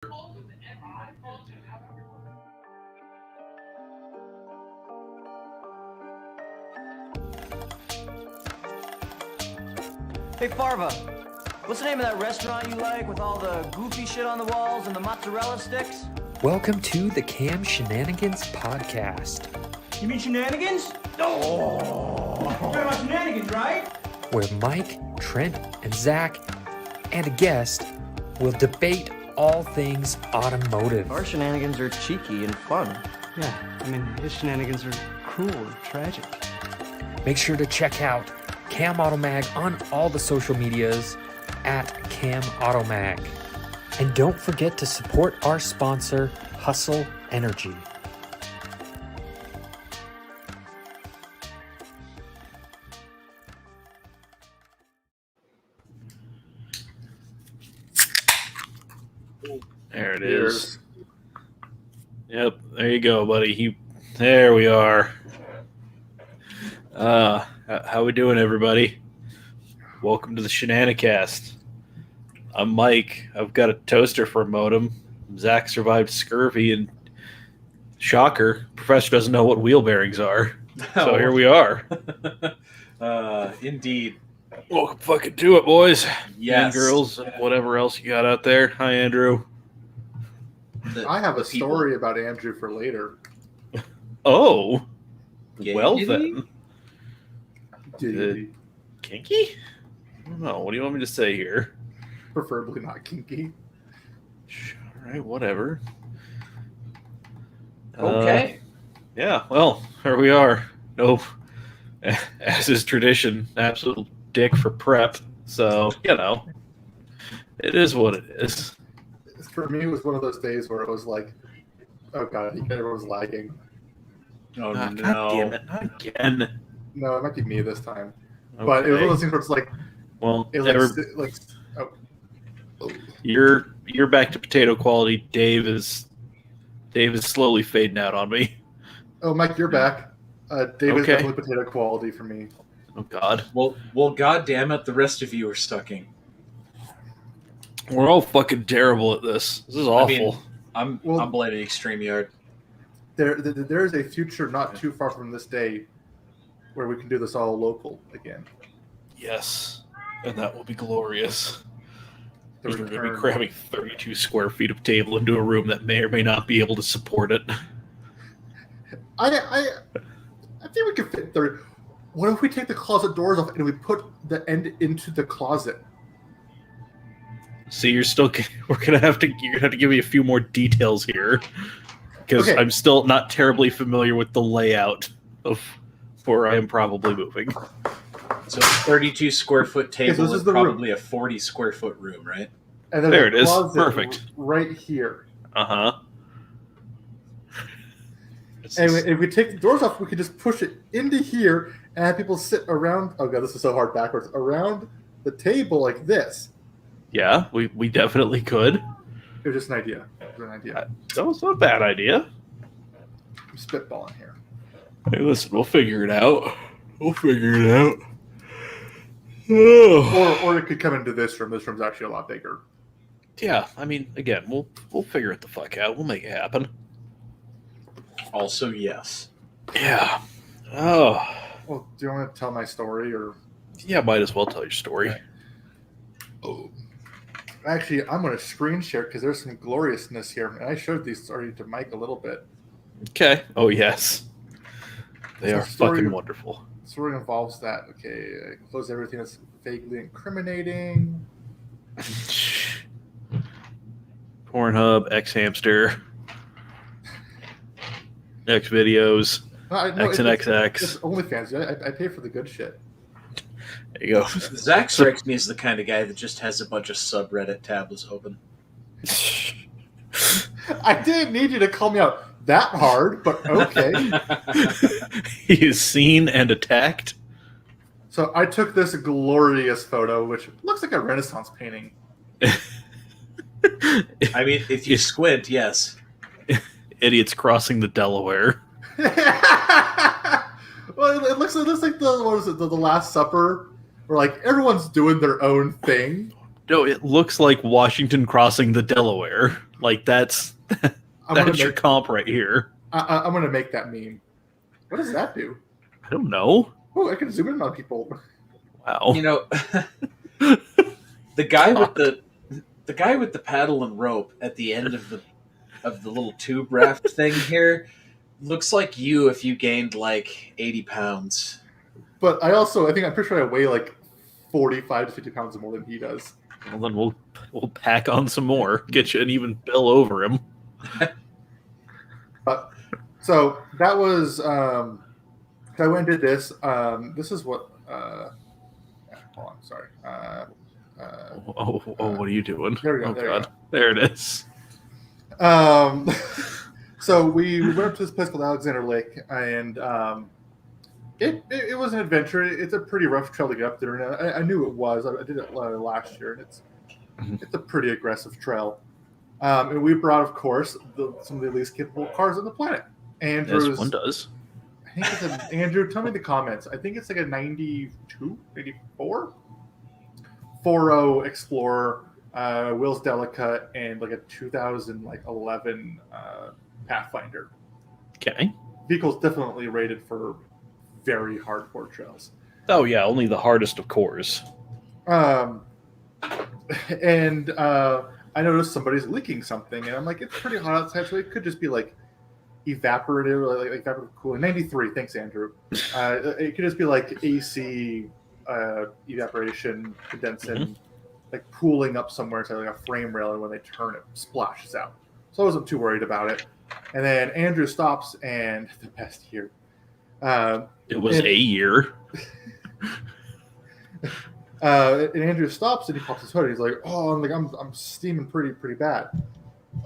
Hey, Farva, what's the name of that restaurant you like with all the goofy shit on the walls and the mozzarella sticks? Welcome to the Cam Shenanigans podcast, You mean Shenanigans? Oh, you're talking about Shenanigans, right? where Mike, Trent, and Zack, and a guest will debate all things automotive. Our shenanigans are cheeky and fun. Yeah, I mean, his shenanigans are cruel or tragic. Make sure to check out Cam Automag on all the social medias at Cam Automag. And don't forget to support our sponsor, Hustle Energy. There it is. Yep, there you go, buddy. There we are. How we doing, everybody? Welcome to the Shenanigans. I'm Mike. I've got a toaster for a modem. Zack survived scurvy, and shocker, Professor doesn't know what wheel bearings are. So here we are. Indeed. Welcome fucking to it, boys. Yes. And girls, and whatever else you got out there. Hi, Andrew. I have a story about Andrew for later. Oh, Gay well kitty? then. Did Kinky? I don't know. What do you want me to say here? preferably not kinky. All right, whatever. Okay. Yeah, well, here we are. Nope. As is tradition, absolute dick for prep. So, it is what it is. For me, it was one of those days where it was like, oh god, I think everyone's lagging. Oh, God no. damn it. Not again. No, it might be me this time. Okay. But it was one of those things where it's like, Well, it was like you're back to potato quality. Dave is slowly fading out on me. oh, Mike, you're back. David's Okay. definitely potato quality for me. Oh, God. Well, God damn it, the rest of you are stucking. We're all fucking terrible at this. This is awful. I mean, I'm blaming StreamYard. There is a future not too far from this day where we can do this all local again. Yes. And that will be glorious. The We're going to be return. cramming 32 square feet of table into a room that may or may not be able to support it. I think we could fit 30. What if we take the closet doors off and we put the end into the closet? See, you're gonna have to give me a few more details here, because Okay. I'm still not terribly familiar with the layout of where I am probably moving. So 32 square foot table this is with the room. probably a 40 square foot room, right? And then There a it is. closet Perfect. right here. Uh-huh. And if we take the doors off, we can just push it into here and have people sit around. Oh god, this is so hard backwards. Around the table like this. Yeah, we definitely could. It was just an idea. It was an idea. That was not a bad idea. I'm spitballing here. Hey, listen, we'll figure it out. Oh. Or it could come into this room. This room's actually a lot bigger. Yeah, I mean, again, we'll figure it the fuck out. We'll make it happen. Also, yes. Yeah. Oh. Well, do you want to tell my story or? Yeah, might as well tell your story. Okay. Oh. Actually, I'm going to screen share because there's some gloriousness here. And I showed these story to Mike a little bit. Okay. Oh, yes. They So are story- fucking wonderful. Story involves that. Okay, close everything that's vaguely incriminating. Pornhub, X-Hamster, X-Videos, X and It's XX. OnlyFans. I pay for the good shit. There you go. Zack strikes me as the kind of guy that just has a bunch of subreddit tabs open. I didn't need you to call me out that hard, but okay. He is seen and attacked. So I took this glorious photo, which looks like a Renaissance painting. I mean, if you squint, yes. Idiots crossing the Delaware. Well, it looks like the Last Supper, where like everyone's doing their own thing. No, it looks like Washington crossing the Delaware. Like that's your comp right here. I'm gonna make that meme. What does that do? I don't know. Oh, I can zoom in on people. Wow. You know, the guy with the paddle and rope at the end of the little tube raft thing here looks like you if you gained like 80 pounds. But I'm pretty sure I weigh like 45 to 50 pounds more than he does. Well, then we'll pack on some more. Get you an even bill over him. So that was I went and did this. This is what. Hold on, sorry. What are you doing? There we go. Oh there God, there it is. So we went up to this place called Alexander Lake, and it was an adventure. It's a pretty rough trail to get up there, and I knew it was. I did it last year, and it's a pretty aggressive trail. And we brought, of course, some of the least capable cars on the planet. As one does. I think Andrew, tell me in the comments. I think it's like a 92, 94? 4.0 Explorer, Will's Delica, and like a 2011 Pathfinder. Okay. Vehicle's definitely rated for very hardcore trails. Oh yeah, only the hardest of cores. And I noticed somebody's leaking something, and I'm like, it's pretty hot outside, so it could just be like evaporative, or like evaporative cooling. 93, thanks, Andrew. It could just be like AC evaporation, condensing, like pooling up somewhere to like a frame rail, and when they turn it splashes out. So I wasn't too worried about it. And then Andrew stops, and the best here. It was a year. And Andrew stops and he pops his hood. And he's like, "Oh, I'm steaming pretty bad.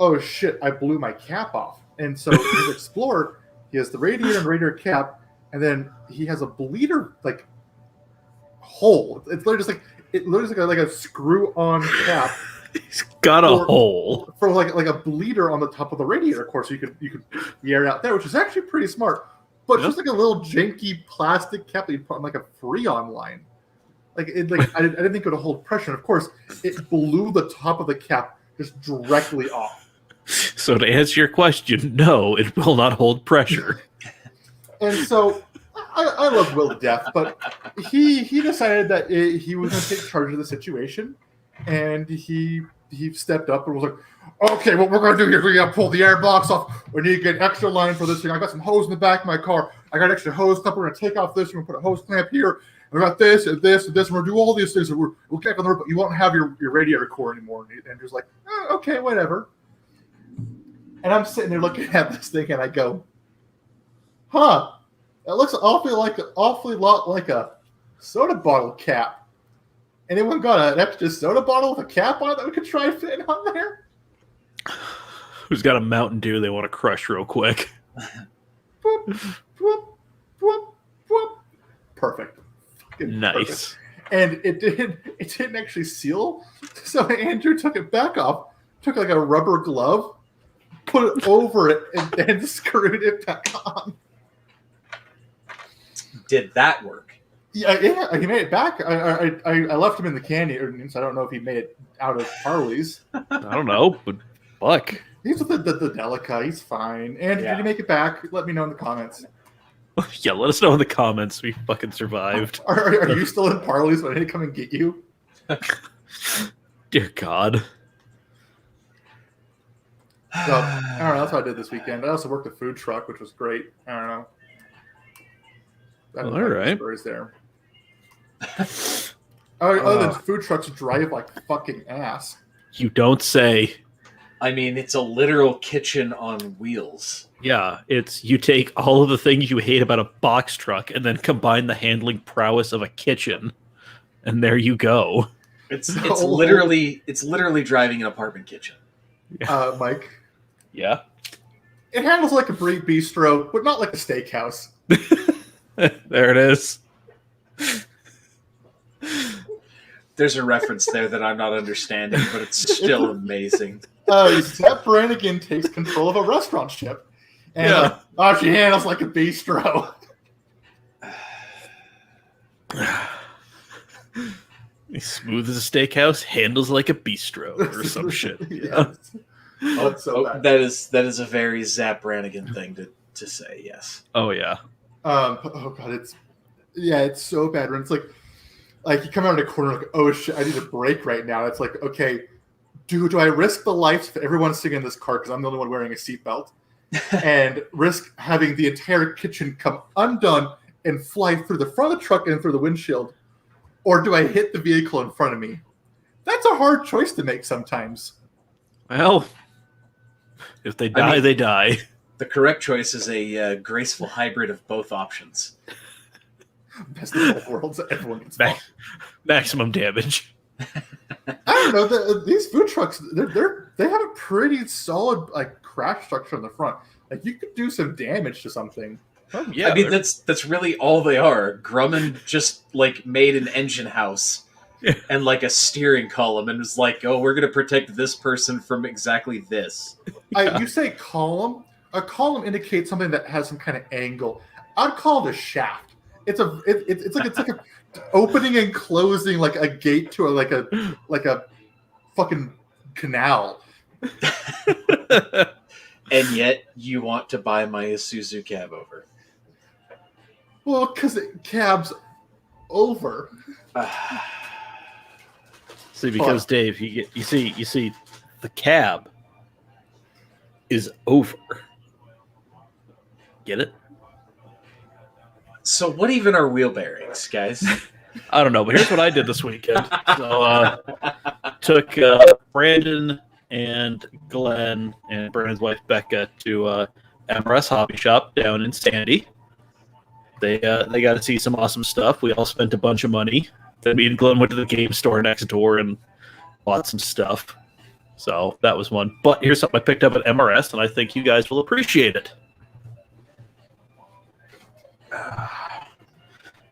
Oh shit! I blew my cap off." And so his Explorer, he has the radiator and radiator cap, and then he has a bleeder like hole. It's literally just like a screw-on cap. He's got a hole for like a bleeder on the top of the radiator, of course. So you could the air out there, which is actually pretty smart. But just like a little janky plastic cap that you put on like a Freon line. I didn't think it would hold pressure. And of course, it blew the top of the cap just directly off. So to answer your question, no, it will not hold pressure. And so I love Will to death, but he decided that he was going to take charge of the situation, and he stepped up and was like, "Okay, what we're going to do here, we got to pull the air box off. We need to get an extra line for this thing. I got some hose in the back of my car. I got an extra hose clamp. We're going to take off this. We're going to put a hose clamp here. We got this and this and this. We're going to do all these things. And we'll get on the road, but you won't have your radiator core anymore." And Andrew's like, "Okay, whatever." And I'm sitting there looking at this thing, and I go, "Huh, that looks awfully lot like a soda bottle cap. Anyone got an extra soda bottle with a cap on it that we could try fitting on there?" Who's got a Mountain Dew they want to crush real quick? Boop, boop, boop, boop. Perfect. Nice. Perfect. And it didn't actually seal. So Andrew took it back off, took like a rubber glove, put it over it, and then screwed it back on. Did that work? Yeah, he made it back. I left him in the canyon, so I don't know if he made it out of Harley's. I don't know, but fuck. He's with the Delica. He's fine. And did he make it back? Let me know in the comments. Yeah, let us know in the comments. We fucking survived. Are you still in Parley's when I need to come and get you? Dear God. So, I don't know. That's what I did this weekend. I also worked a food truck, which was great. I don't know. All right. Stories there. Other than food trucks drive like fucking ass. You don't say. I mean, it's a literal kitchen on wheels. Yeah, you take all of the things you hate about a box truck and then combine the handling prowess of a kitchen, and there you go. It's literally driving an apartment kitchen. Mike. Yeah. It handles like a bistro, but not like a steakhouse. There it is. There's a reference there that I'm not understanding, but it's still amazing. Zack Brannigan takes control of a restaurant ship. And she handles like a bistro. Smooth as a steakhouse, handles like a bistro, or some shit. Yes. Oh, it's so bad. that is a very Zapp Brannigan thing to say. Yes. Oh yeah. Oh god, it's so bad when it's like you come out in a corner like, oh shit, I need a break right now. It's like, okay, do I risk the lives of everyone sitting in this car because I'm the only one wearing a seatbelt, and risk having the entire kitchen come undone and fly through the front of the truck and through the windshield, or do I hit the vehicle in front of me? That's a hard choice to make sometimes. Well, if they die, they die. The correct choice is a graceful hybrid of both options. Best of both worlds. Everyone gets fucked. Maximum damage. I don't know. These food trucks, they have a pretty solid like crash structure in the front. Like you could do some damage to something. Oh, yeah, I mean that's really all they are. Grumman just like made an engine house and like a steering column and was like, oh, we're gonna protect this person from exactly this. You say column. A column indicates something that has some kind of angle. I'd call it a shaft. It's like a opening and closing like a gate to a fucking canal. And yet you want to buy my Isuzu cab over. Well, because cab's over. See, because Dave, you see, the cab is over. Get it? So what even are wheel bearings, guys? I don't know, but here's what I did this weekend. So took Brandon and Glenn and Brandon's wife Becca to MRS Hobby Shop down in Sandy. They got to see some awesome stuff. We all spent a bunch of money. Then me and Glenn went to the game store next door and bought some stuff. So that was one. But here's something I picked up at MRS, and I think you guys will appreciate it.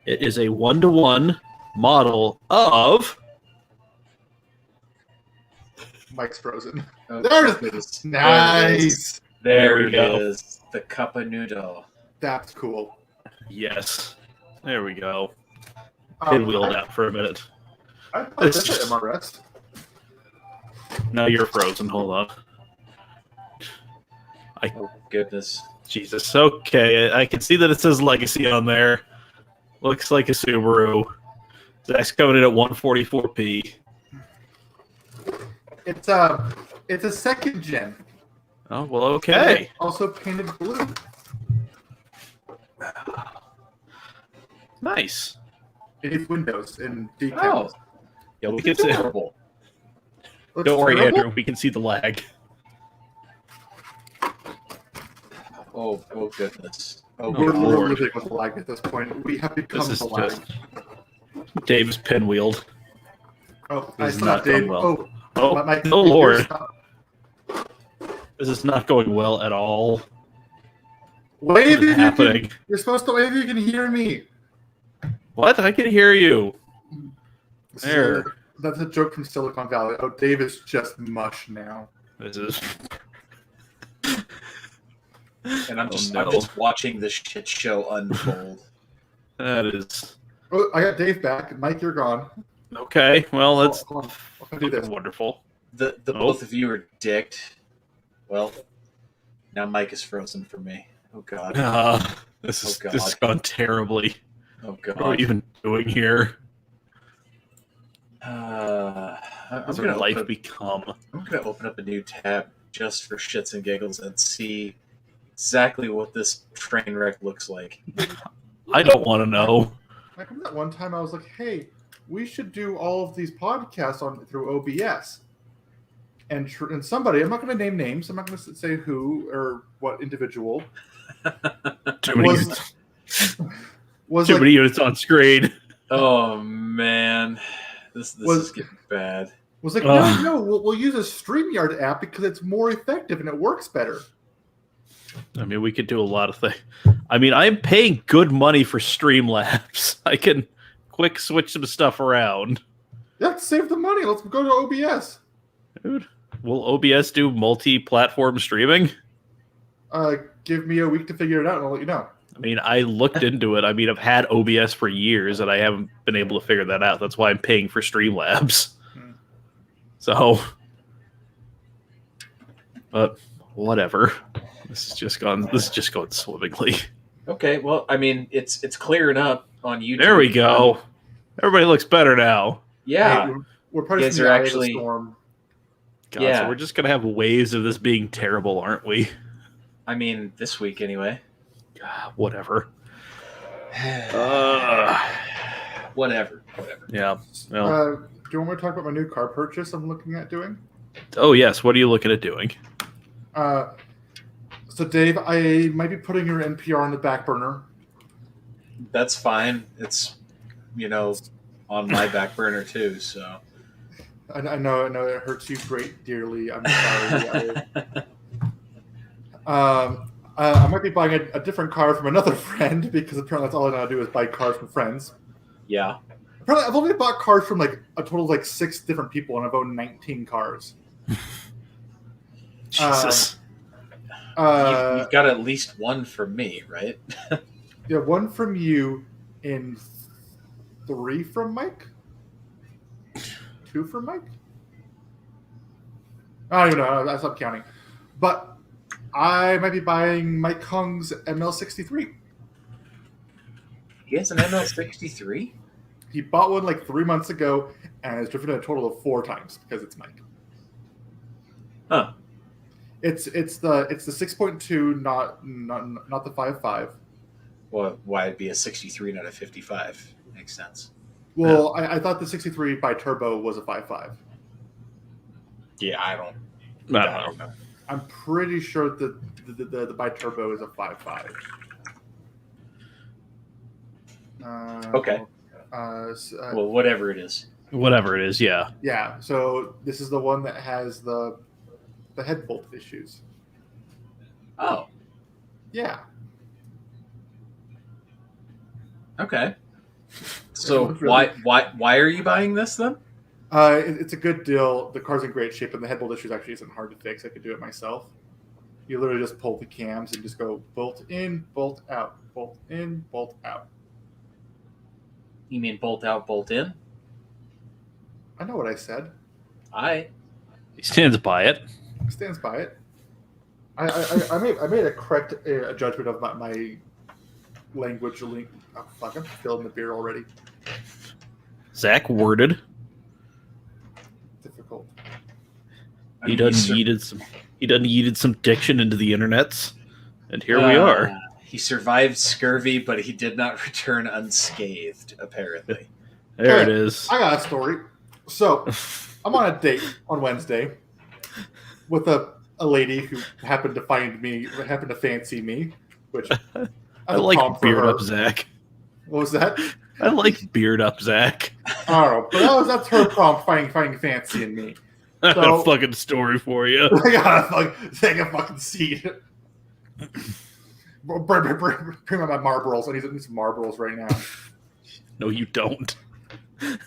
It is a 1-to-1 model of... Mike's frozen. Oh, There it is. Nice. There we it go. is. The Kappa Noodle. That's cool. Yes. There we go. Um, Pinwheeled out for a minute. I thought this at MRS. Now you're frozen. Hold on. Oh, goodness. Jesus. Okay, I can see that it says Legacy on there. Looks like a Subaru. Zack's coming in at 144p. It's a second gen. Oh, well, okay. Also painted blue. Nice. It needs windows and Oh, decals. Yeah, we can see. terrible. Looks Don't worry, terrible. Andrew. We can see the lag. Oh, goodness. Oh, We're good Lord. lord. living with lag at this point. We have become This is the lag. just... Dave's pinwheeled. Oh, this I is still not have Dave. going well. Oh, Oh, my oh Lord. stop. This is not going well at all. Wave What is if you happening? can. You're supposed to wave if you can hear me. What? I can hear you. There. That's a joke from Silicon Valley. Oh, Dave is just mush now. This is... And I'm just, Oh, no. I'm just watching this shit show unfold. That is... Oh, I got Dave back. Mike, you're gone. Okay, well, that's Hold on. I'll do this. wonderful. The Oh. both of you are dicked. Well, now Mike is frozen for me. Oh god. This is Oh, God. this has gone terribly. Oh What are we god. even doing here? I'm How's gonna our life open, become? I'm gonna open up a new tab just for shits and giggles and see exactly what this train wreck looks like. I don't want to know. Like that one time I was like, hey, we should do all of these podcasts through OBS. And somebody, I'm not going to name names, I'm not going to say who or what individual, Too many, was- units, was too like, many units on screen. Oh man, this Was- is getting bad. was like, Ugh. no, we'll use a StreamYard app because it's more effective and it works better. I mean, we could do a lot of things. I mean, I'm paying good money for Streamlabs. I can quick switch some stuff around. Yeah, save the money. Let's go to OBS. Dude, will OBS do multi-platform streaming? Give me a week to figure it out and I'll let you know. I mean, I looked into it. I mean, I've had OBS for years, and I haven't been able to figure that out. That's why I'm paying for Streamlabs. So, but whatever. This is just going swimmingly. Okay, well, I mean, it's clearing up on YouTube. There we go. Everybody looks better now. Yeah. Hey, we're probably You guys from the are eye of the actually- storm. God, Yeah. so we're just gonna have waves of this being terrible, aren't we? I mean, this week anyway. Whatever. Whatever. Yeah. Well. Do you want me to talk about my new car purchase I'm looking at doing? Oh yes. What are you looking at doing? So Dave, I might be putting your NPR on the back burner. That's fine. It's, on my back burner too, so. I know it hurts you great dearly. I'm sorry. I might be buying a different car from another friend because apparently that's all I know how to do is buy cars from friends. Yeah. Apparently, I've only bought cars from like a total of like 6 different people, and I've owned 19 cars. Jesus. You've got at least one from me, right? Yeah, 1 from you, and 3 from Mike. 2 from Mike. I don't even know. I stopped counting, but I might be buying Mike Hung's ML63. He has an ML63? He bought one like 3 months ago, and has driven it a total of 4 times because it's Mike. Huh. It's the 6.2, not the 5.5. Well, why it'd be a 63, not a 55? Makes sense. Well, I thought the 63 by turbo was a 5.5. Yeah, I don't know. I'm pretty sure that the by turbo is a 5.5. Okay. Well, whatever it is. Whatever it is. Yeah. Yeah. So this is the one that has the head bolt issues. Oh, Yeah. okay. So It's really- why are you buying this then? It's a good deal. The car's in great shape, and the head bolt issues actually isn't hard to fix. I could do it myself. You literally just pull the cams and just go bolt in, bolt out, bolt in, bolt out. You mean bolt out, bolt in? I know what I said. He stands by it. Stands by it. I made a correct judgment of my language. Oh, fuck, I'm filling the beer already. Zach worded. Difficult. He done yeeted some diction into the internets, and here we are. He survived scurvy, but he did not return unscathed, apparently. There it is. I got a story. So, I'm on a date on Wednesday with a lady who happened to fancy me, which I like beard up Zach. What was that? I like beard up Zach. I don't know, but that's her problem, finding fancy in me. I got a fucking story for you. I gotta take a fucking seat. Bring my Marlboros. I need some Marlboros right now. No, you don't.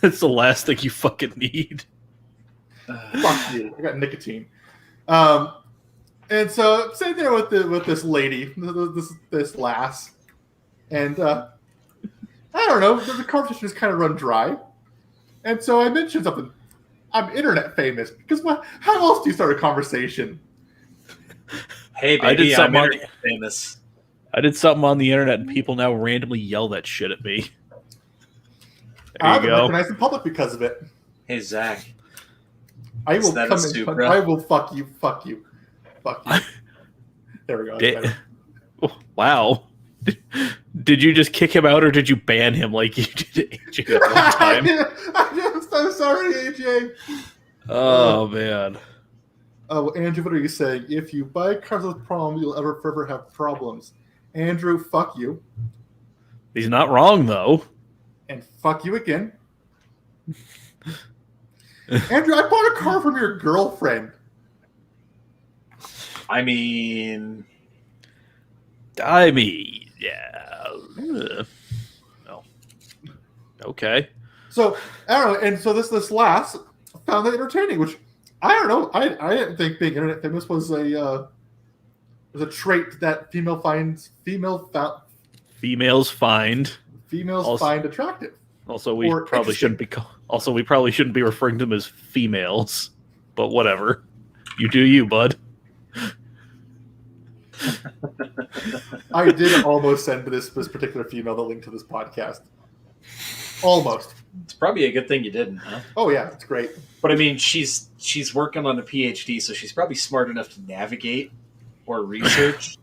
That's the last thing you fucking need. Fuck you. I got nicotine. And so I'm sitting there with this lady, this lass, and I don't know, the conversation just kind of run dry. And so I mentioned something. I'm internet famous because how else do you start a conversation? Hey, baby, I'm internet famous. I did something on the internet, and people now randomly yell that shit at me. There I've you been go. recognized in public because of it. Hey, Zach. I will Is that come a in. Supra? I will fuck you. There we go. That's better. Wow. Did you just kick him out, or did you ban him like you did AJ at one time? I'm so sorry, AJ. Oh, man. Oh, Andrew, what are you saying? If you buy cars with problems, you'll ever forever have problems. Andrew, fuck you. He's not wrong, though. And fuck you again. Andrew, I bought a car from your girlfriend. I mean, yeah. No. Okay. So, I don't know. And so this lass found that entertaining, which I don't know. I didn't think being internet famous was a trait that female Females find. Females find attractive. Also, we Or probably shouldn't be. We probably shouldn't be referring to them as females. But whatever, you do you, bud. I did almost send this particular female the link to this podcast. Almost. It's probably a good thing you didn't, huh? Oh yeah, it's great. But I mean, she's working on a PhD, so she's probably smart enough to navigate or research.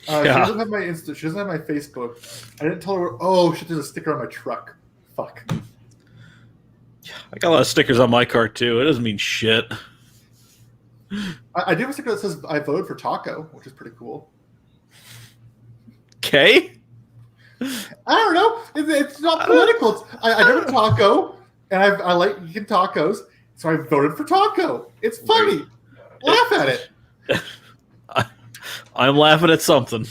She doesn't have my Insta. She doesn't have my Facebook. I didn't tell her. Oh shit! There's a sticker on my truck. Fuck. I got a lot of stickers on my car too. It doesn't mean shit. I do have a sticker that says I voted for Taco, which is pretty cool. Okay. I don't know. It's not political. I go to Taco, and I like eating tacos, so I voted for Taco. It's funny. Laugh at it. I'm laughing at something.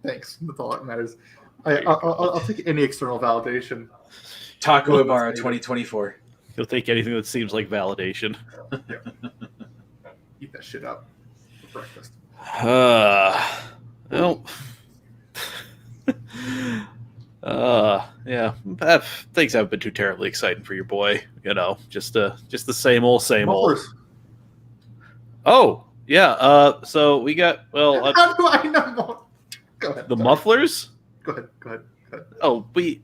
Thanks. That's all that matters. I'll take any external validation. Taco Ibarra 2024. You'll take anything that seems like validation. Yeah. Eat that shit up for breakfast. Well. Yeah. Things haven't been too terribly exciting for your boy. You know, just the same old. Mufflers. Oh, yeah. So we got How do I know more? Go ahead. the Sorry. mufflers. Go ahead. Oh, we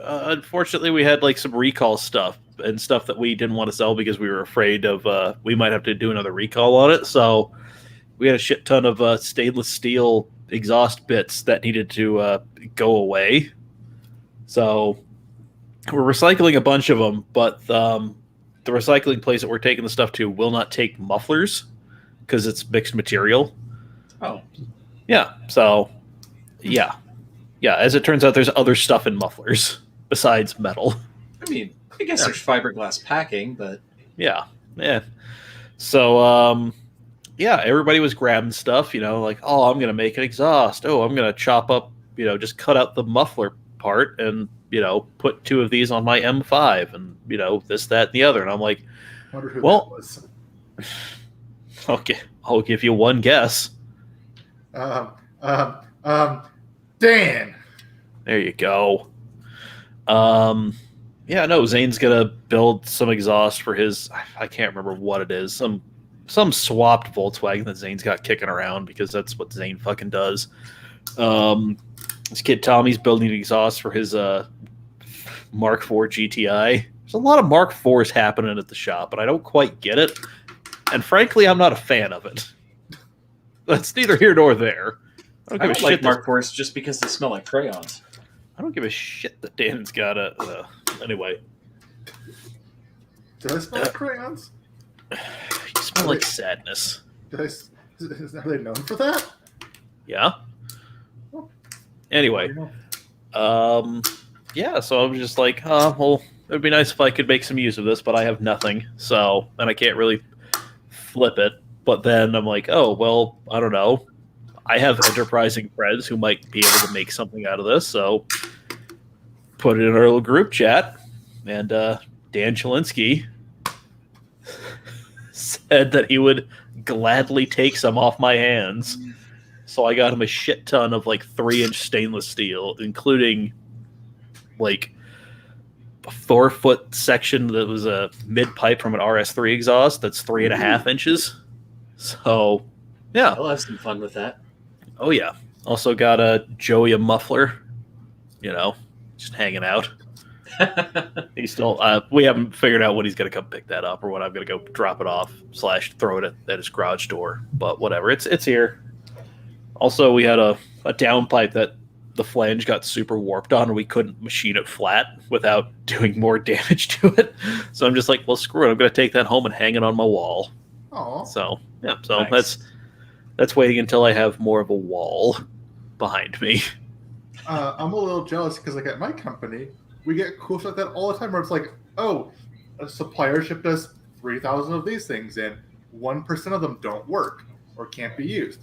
unfortunately we had like some recall stuff and stuff that we didn't want to sell because we were afraid of we might have to do another recall on it. So we had a shit ton of stainless steel exhaust bits that needed to go away. So we're recycling a bunch of them, but the recycling place that we're taking the stuff to will not take mufflers because it's mixed material. Oh, yeah. So yeah. As it turns out, there's other stuff in mufflers besides metal. I mean, I guess there's fiberglass packing, but Yeah. So everybody was grabbing stuff, like, oh, I'm gonna make an exhaust. Oh, I'm gonna chop up, just cut out the muffler part and put 2 of these on my M5 and this, that, and the other. And I'm like, I wonder who well, that was. okay, I'll give you one guess. Dan. There you go. Zane's gonna build some exhaust for his. I can't remember what it is. Some swapped Volkswagen that Zane's got kicking around because that's what Zane fucking does. This kid Tommy's building an exhaust for his Mark IV GTI. There's a lot of Mark IVs happening at the shop, but I don't quite get it. And frankly, I'm not a fan of it. That's neither here nor there. I don't like Mark IVs just because they smell like crayons. I don't give a shit that Dan's got a. Anyway. Did I smell like crayons? You smell like sadness. Are they known for that? Yeah. Anyway. So I'm just like, it'd be nice if I could make some use of this, but I have nothing. So, and I can't really flip it. But then I'm like, oh, well, I don't know. I have enterprising friends who might be able to make something out of this, so put it in our little group chat, and Dan Chalinsky said that he would gladly take some off my hands. So I got him a shit ton of 3-inch stainless steel, including a 4-foot section that was a mid pipe from an RS3 exhaust that's 3.5 inches. So yeah, I'll have some fun with that. Oh, yeah. Also got a Joey muffler, just hanging out. He's still, we haven't figured out when he's going to come pick that up or when I'm going to go drop it off / throw it at his garage door. But whatever, it's here. Also, we had a downpipe that the flange got super warped on and we couldn't machine it flat without doing more damage to it. So I'm just like, well, screw it. I'm going to take that home and hang it on my wall. Oh. So, yeah. So nice. That's waiting until I have more of a wall behind me. I'm a little jealous because, at my company, we get cool shit like that all the time. Where it's like, oh, a supplier shipped us 3,000 of these things, and 1% of them don't work or can't be used.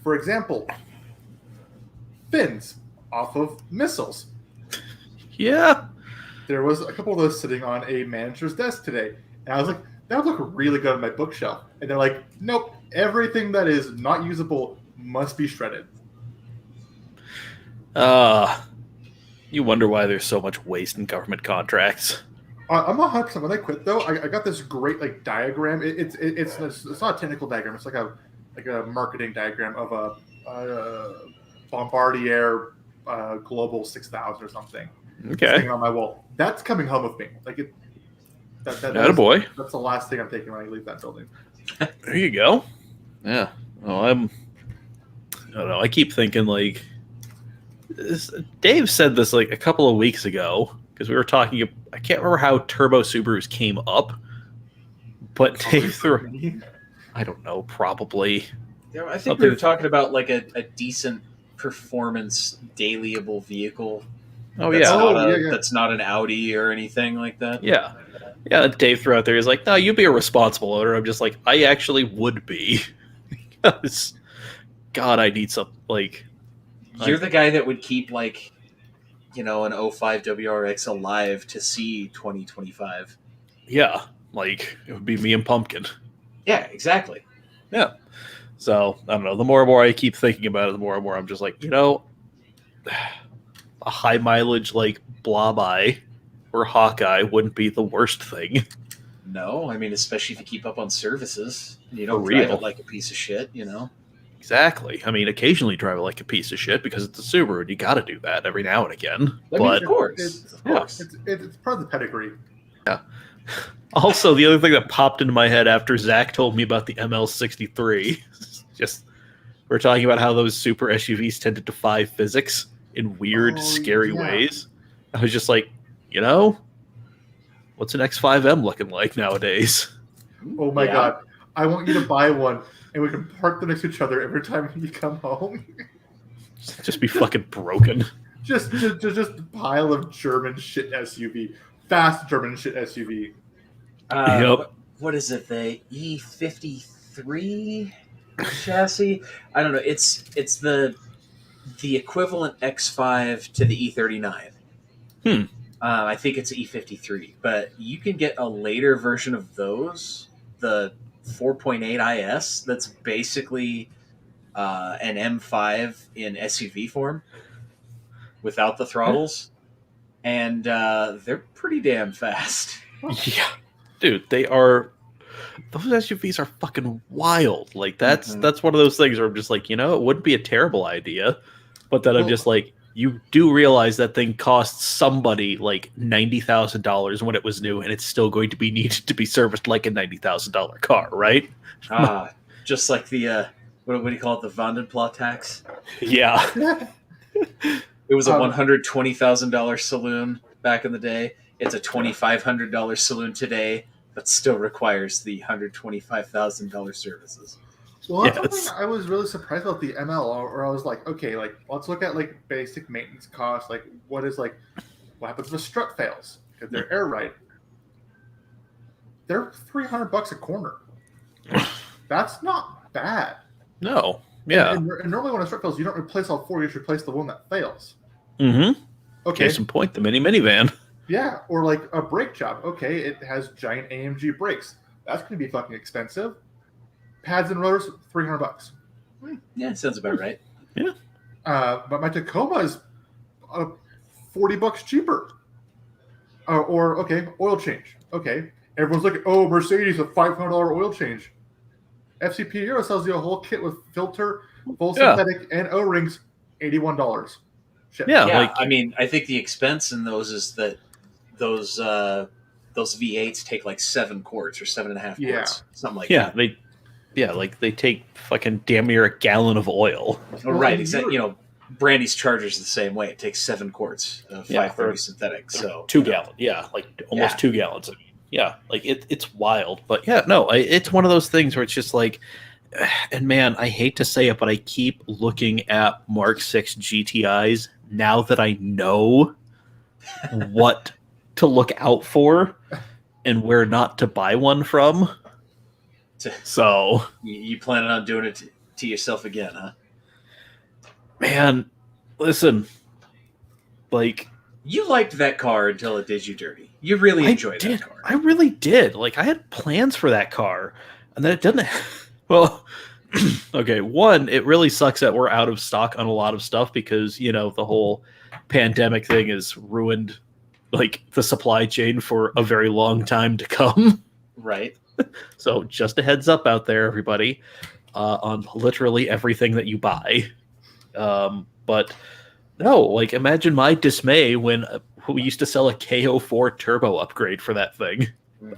For example, fins off of missiles. Yeah. There was a couple of those sitting on a manager's desk today, and I was like, that would look really good on my bookshelf. And they're like, nope, everything that is not usable must be shredded. You wonder why there's so much waste in government contracts. I'm 100% when I quit though. I got this great like diagram. It's not a technical diagram. It's like a marketing diagram of a Bombardier Global 6000 or something. It's Okay. hanging on my wall. That's coming home with me. Like it. Attaboy. That's the last thing I'm taking when I leave that building. There you go. Yeah. Well, I don't know. I keep thinking like Dave said this like a couple of weeks ago because we were talking. I can't remember how Turbo Subarus came up, but Dave threw. I don't know. Probably. Yeah, I think we were talking about like a decent performance dailyable vehicle. Oh That's yeah. not that's not an Audi or anything like that. Yeah. Yeah, Dave threw out there. He's like, no, you'd be a responsible owner. I'm just like, I actually would be. Because, God, I need some, like... You're the guy that would keep, like, an 05 WRX alive to see 2025. Yeah, like, it would be me and Pumpkin. Yeah, exactly. Yeah. So, I don't know. The more and more I keep thinking about it, the more and more I'm just like, a high mileage, like, Blob-Eye or Hawkeye wouldn't be the worst thing. No, I mean, especially if you keep up on services. You don't For drive real. it like a piece of shit, Exactly. I mean, occasionally drive it like a piece of shit because it's a Subaru and you got to do that every now and again. I mean, But of course. It's part of the pedigree. also, the other thing that popped into my head after Zack told me about the ML63, just we're talking about how those super SUVs tend to defy physics in weird, scary ways. I was just like, what's an X5M looking like nowadays? Oh my Yeah. god! I want you to buy one, and we can park them next to each other every time you come home. Just be fucking broken. just a pile of German shit SUV, fast German shit SUV. Yep. What is it? The E53 chassis? I don't know. It's the equivalent X5 to the E39. I think it's E53, but you can get a later version of those, the 4.8 IS. That's basically an M5 in SUV form without the throttles, and they're pretty damn fast. Yeah. Dude, those SUVs are fucking wild. Like that's one of those things where I'm just like, it wouldn't be a terrible idea, but then I'm just like, you do realize that thing costs somebody like $90,000 when it was new, and it's still going to be needed to be serviced like a $90,000 car, right? Just like the what do you call it? The Vandenplat tax. Yeah. It was a $120,000 saloon back in the day. It's a $2,500 saloon today, but still requires the $125,000 services. Well, that's something I was really surprised about the ML, or I was like, okay, like let's look at like basic maintenance costs. Like, what happens if a strut fails because they're air right? They're $300 a corner. That's not bad. No. Yeah. And normally when a strut fails, you don't replace all four; you just replace the one that fails. Mm-hmm. Okay. Case in point, the minivan. Yeah, or like a brake job. Okay, it has giant AMG brakes. That's going to be fucking expensive. Pads and rotors, $300. Yeah, sounds about right. Yeah. But my Tacoma is $40 cheaper. Or okay, oil change. Okay, everyone's looking. Oh, Mercedes, a $500 oil change. FCP Euro sells you a whole kit with filter, full synthetic, and O-rings, $81. Shit. Yeah, I mean, I think the expense in those is that those V8s take like 7 quarts or 7.5 quarts, something like that. They take fucking damn near a gallon of oil. Oh, right, exactly. Brandy's Charger's the same way. It takes 7 quarts of 530 synthetic. So 2 gallons. Yeah, like almost 2 gallons. Yeah, like it's wild. But yeah, no, it's one of those things where it's just like, and man, I hate to say it, but I keep looking at Mark 6 GTIs now that I know what to look out for and where not to buy one from. So you planning on doing it to yourself again, huh? Man, listen, like, you liked that car until it did you dirty. You really enjoyed that car. I really did. Like, I had plans for that car, and then it didn't. Well, Okay, one, it really sucks that we're out of stock on a lot of stuff because, you know, the whole pandemic thing has ruined like the supply chain for a very long time to come. Right. So just a heads up out there, everybody, on literally everything that you buy. But no, like imagine my dismay when we used to sell a KO4 turbo upgrade for that thing,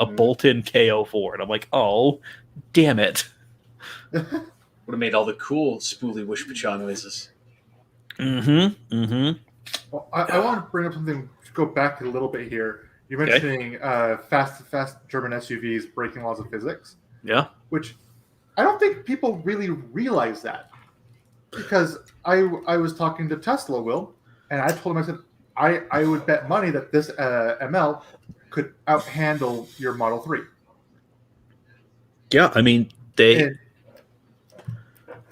a Mhm. bolt-in KO4, and I'm like, oh, damn it. Would have made all the cool spoolie whoosh pacha noises. Well, I want to bring up something. Go back a little bit here. You're Okay. mentioning fast German SUVs breaking laws of physics, Yeah. which I don't think people really realize that. Because I was talking to Tesla, Will, and I told him, I said, I would bet money that this ML could outhandle your Model 3. Yeah, I mean, they...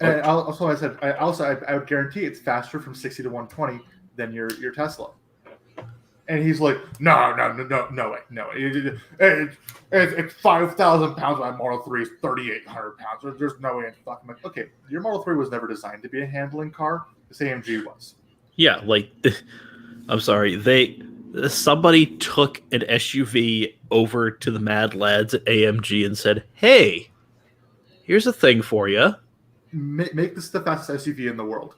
And also, I said, I would guarantee it's faster from 60 to 120 than your Tesla. And he's like, no way. It's 5,000 pounds. My Model 3 is 3,800 pounds. There's no way in fuck. I'm like, okay, your Model 3 was never designed to be a handling car. This AMG was. Yeah, like, I'm sorry, somebody took an SUV over to the Mad Lads at AMG and said, hey, here's a thing for you. Make this the fastest SUV in the world.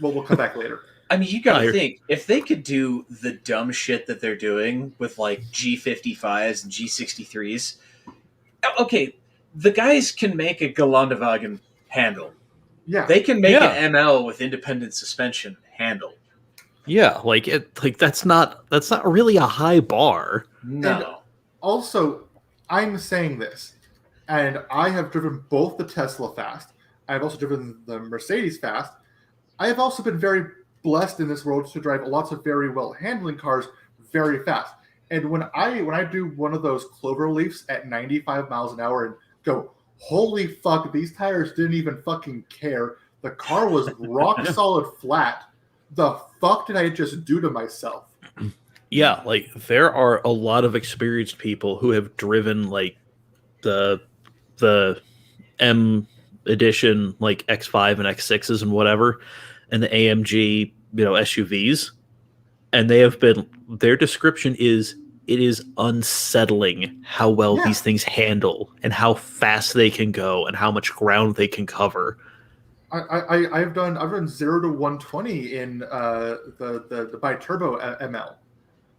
Well, we'll come back later. I mean, you gotta think, if they could do the dumb shit that they're doing with like G55s and G63s, okay, the guys can make a Geländewagen handle. Yeah. They can make an ML with independent suspension handle. Yeah, that's not really a high bar. No. And also, I'm saying this, and I have driven both the Tesla fast. I've also driven the Mercedes fast. I have also been very blessed in this world to drive lots of very well handling cars very fast. And when I do one of those clover leafs at 95 miles an hour and go, holy fuck, these tires didn't even fucking care. The car was rock solid flat. The fuck did I just do to myself? Yeah, like there are a lot of experienced people who have driven like the M edition, like X5 and X6s and whatever, and the AMG, SUVs, and their description is it is unsettling how well these things handle and how fast they can go and how much ground they can cover. I've done 0 to 120 in the bi-turbo ML,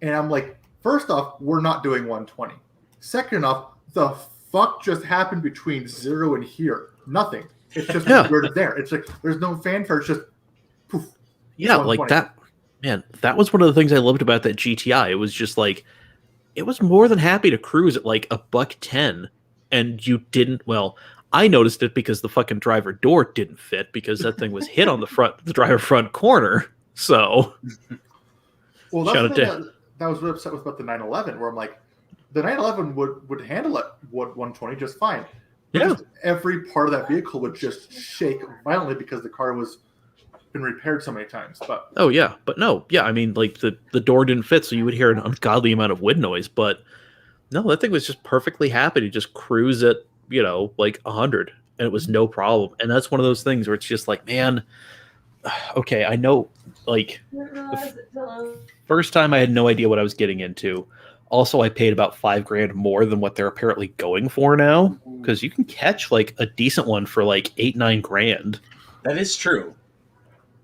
and I'm like, first off, we're not doing 120. Second off, the fuck just happened between 0 and here? Nothing. It's just we're there. It's like there's no fanfare. It's just poof. Yeah, like that. Man, that was one of the things I loved about that GTI. It was just like it was more than happy to cruise at like $110, and you didn't. Well, I noticed it because the fucking driver door didn't fit because that thing was hit on the driver front corner. So, well, that's the thing that was really upset with about the 911, where I'm like, the 911 would handle it 120 just fine. Yeah, just every part of that vehicle would just shake violently because the car was been repaired so many times. But I mean, like the door didn't fit, so you would hear an ungodly amount of wind noise. But no, that thing was just perfectly happy to just cruise at like 100, and it was no problem. And that's one of those things where it's just like, man, okay, I know, like first time I had no idea what I was getting into. Also, I paid about $5,000 more than what they're apparently going for now, because you can catch like a decent one for like $8-9 grand. That is true.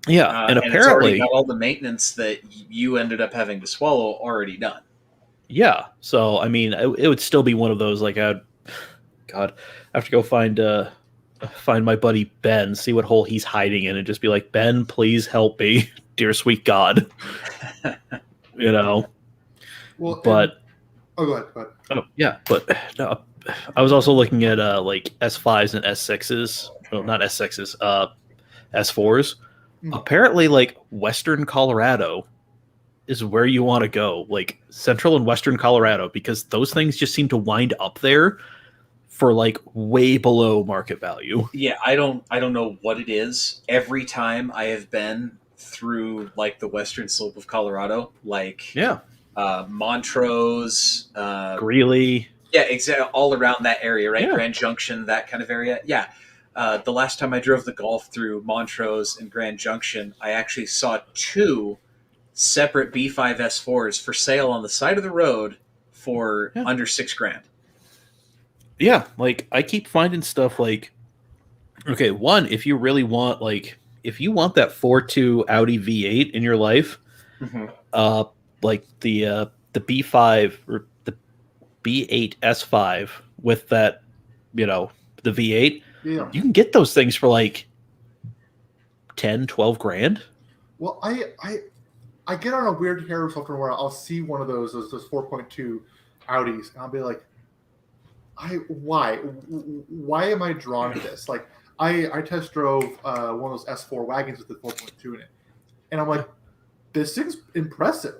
Yeah, and it's apparently already got all the maintenance that you ended up having to swallow already done. Yeah, so I mean, it would still be one of those like I have to go find my buddy Ben, see what hole he's hiding in, and just be like, Ben, please help me, dear sweet God. Well, but go ahead. Oh yeah, but no, I was also looking at like S5s and S6s. Well, not S6s, S4s. Apparently, like Western Colorado is where you want to go, like Central and Western Colorado, because those things just seem to wind up there for like way below market value. Yeah, I don't know what it is. Every time I have been through like the western slope of Colorado, like Montrose, Greeley. Yeah, exactly, all around that area, right? Yeah. Grand Junction, that kind of area. Yeah. The last time I drove the Golf through Montrose and Grand Junction, I actually saw 2 separate B5 S4s for sale on the side of the road for under $6,000. Yeah, like I keep finding stuff like, okay, one, if you really want, like, if you want that 4.2 Audi V8 in your life, like the B5 or the B8 S5 with that, you know, the V8, Yeah. you can get those things for like 10, 12 grand. Well, I get on a weird hair something where I'll see one of those 4.2 Audis, and I'll be like, why am I drawn to this? Like, I test drove one of those S4 wagons with the 4.2 in it, and I'm like, this thing's impressive.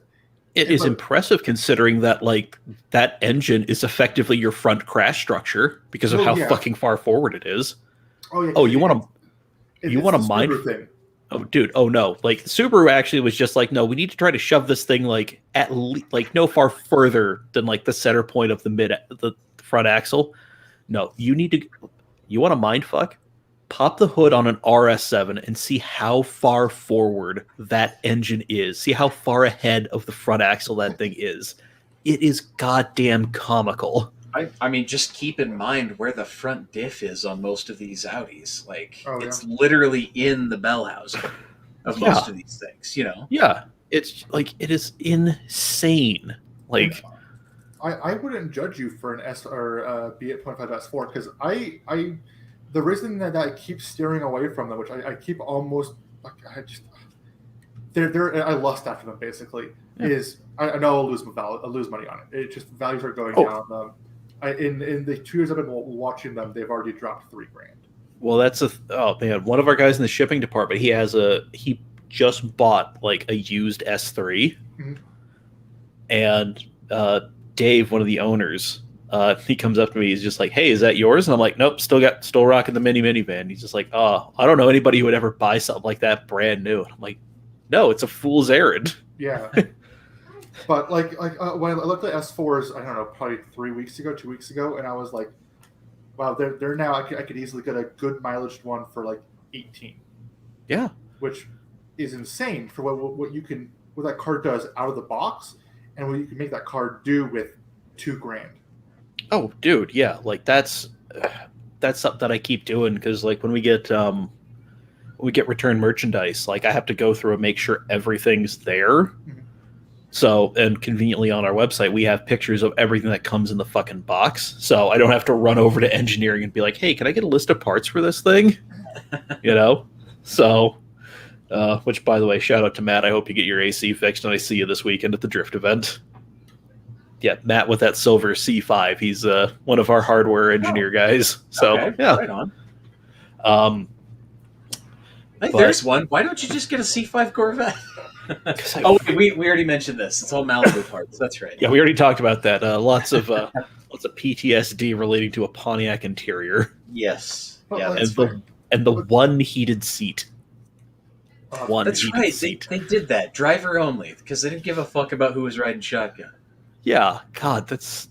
It is impressive considering that, like, that engine is effectively your front crash structure because of how fucking far forward it is. Oh yeah. Oh, you want to mind thing. Oh, dude. Oh no. Like, the Subaru actually was just like, no, we need to try to shove this thing like at least like no far further than like the center point of the front axle. No, you want to mind fuck? Pop the hood on an RS7 and see how far forward that engine is. See how far ahead of the front axle that thing is. It is goddamn comical. I mean, just keep in mind where the front diff is on most of these Audis. Like, it's yeah. literally in the bell housing of most of these things, you know? Yeah. It's like, it is insane. Like, I wouldn't judge you for an S or B8.5 S4 because the reason that I keep steering away from them, which I keep almost like I lust after them basically, is I know I'll lose money on it. It just values are going down on them. In the 2 years I've been watching them, they've already dropped $3,000. Well, that's man, one of our guys in the shipping department, he just bought like a used S3, and Dave, one of the owners, he comes up to me. He's just like, "Hey, is that yours?" And I'm like, "Nope, still rocking the mini minivan." He's just like, "Oh, I don't know anybody who would ever buy something like that brand new." And I'm like, "No, it's a fool's errand." Yeah. But when I looked at S4s, I don't know, probably 2 weeks ago, and I was like, "Wow, they're now I could easily get a good mileage one for like 18." Yeah, which is insane for what that car does out of the box, and what you can make that car do with $2,000. Oh, dude, yeah, like that's something that I keep doing because like when we get returned merchandise, like I have to go through and make sure everything's there. So, and conveniently on our website, we have pictures of everything that comes in the fucking box. So I don't have to run over to engineering and be like, "Hey, can I get a list of parts for this thing?" You know? So, which, by the way, shout out to Matt. I hope you get your AC fixed, and I see you this weekend at the Drift event. Yeah, Matt with that silver C5. He's one of our hardware engineer guys. So, yeah. Right on. There's one. Why don't you just get a C5 Corvette? We already mentioned this. It's all Malibu parts. That's right. Yeah, we already talked about that. Lots of PTSD relating to a Pontiac interior. Yes. Yeah, and the one heated seat. That's right. They did that. Driver only, because they didn't give a fuck about who was riding shotgun. Yeah. God, that's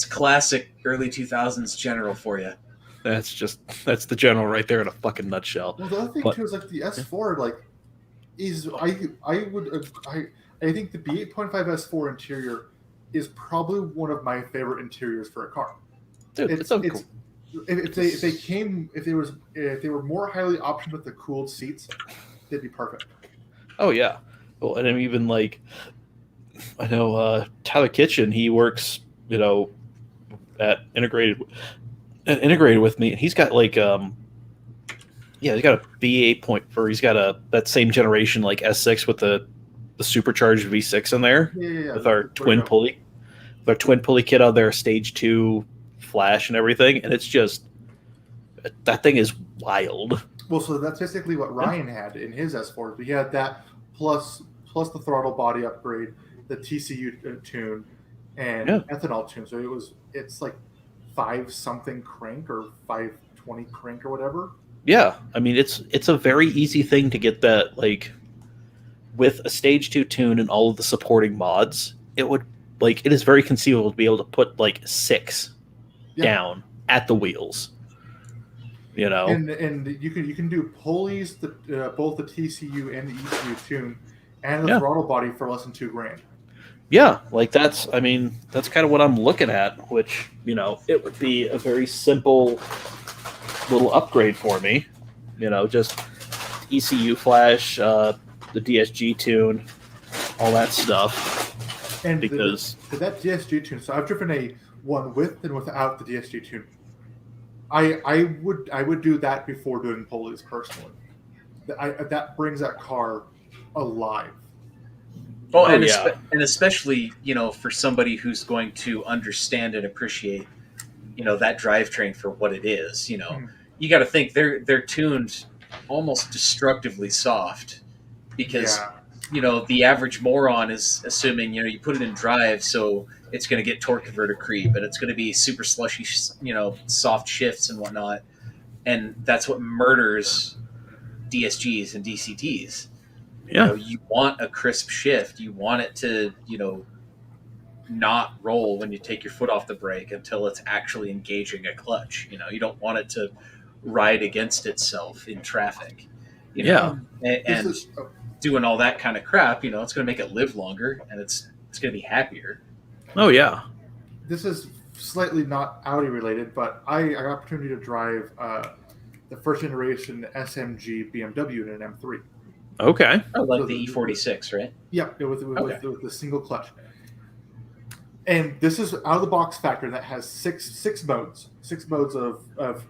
classic early 2000s General for you. That's the General right there in a fucking nutshell. Well, the other thing too is like the S4, like is I think the B8.5 S4 interior is probably one of my favorite interiors for a car. Dude, it's so cool. If they were more highly optioned with the cooled seats, they'd be perfect. Oh yeah. Well, and I'm even like, I know Tyler Kitchen. He works, at integrated with me, and he's got like he's got a B8.4. He's got that same generation like S6 with the supercharged V6 in there. Yeah. With our twin pulley kit out there, stage 2 flash and everything, and it's just that thing is wild. Well, so that's basically what Ryan had in his S4. But he had that plus the throttle body upgrade, the TCU tune, and ethanol tune. So it's like 5-something crank or 520 crank or whatever. Yeah, I mean it's a very easy thing to get that, like with a stage 2 tune and all of the supporting mods. It is very conceivable to be able to put like 6 down at the wheels. You know, And you can do pulleys, both the TCU and the ECU tune, and the Yeah. throttle body for less than $2,000. yeah, like that's kind of what I'm looking at. Which it would be a very simple little upgrade for me. Just ECU flash, the DSG tune, all that stuff. And Because that DSG tune, so I've driven a one with and without the DSG tune. I would do that before doing pulleys personally. That brings that car alive. Oh, Oh, and, yeah. and especially, for somebody who's going to understand and appreciate, that drivetrain for what it is. You got to think they're tuned almost destructively soft because the average moron is assuming you put it in drive, so it's going to get torque converter creep and it's going to be super slushy, soft shifts and whatnot, and that's what murders DSGs and DCTs. Yeah. You want a crisp shift. You want it to, not roll when you take your foot off the brake until it's actually engaging a clutch. You don't want it to ride against itself in traffic. Yeah. And doing all that kind of crap, it's going to make it live longer and it's going to be happier. Oh yeah. This is slightly not Audi related, but I got an opportunity to drive the first generation SMG BMW in an M3. Okay. Oh, like So the E46, right? Yeah, it was Okay. with the single clutch. And this is out of the box factor that has six modes of